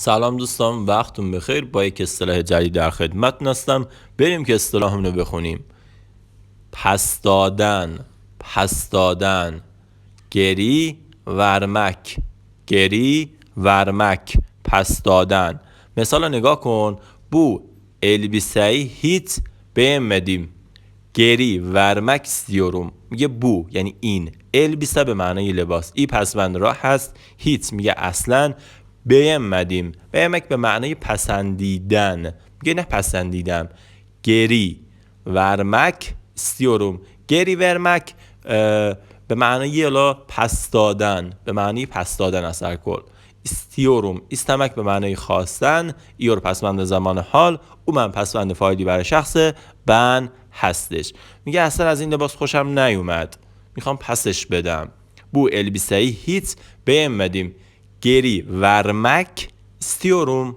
سلام دوستان، وقتتون بخیر. با یک اصطلاح جدید در خدمتتون هستم. بریم که اصطلاحمون رو بخونیم. پس دادن، پس دادن. گری ورمک، گری ورمک، پس دادن. مثال رو نگاه کن. Bu elbiseyi hiç beğenmedim. گری ورمک istiyorum. میگه بو یعنی این، البیسه به معنای لباس، ای پسوند را هست، هیت میگه اصلا، beğenmedim beğenmek به معنای پسندیدن، میگه نه پسندیدم. گری ورمک istiyorum. گری ورمک به معنای پس دادن، به معنای پس دادن است در کل. istiyorum استمک به معنای خواستن، ایور پسوند زمان حال، او من پسوند فاعلی برای شخص بن هستش. میگه اصلا از این لباس خوشم نیومد، میخوام پسش بدم. Bu elbiseyi hiç beğenmedim. Geri vermek istiyorum.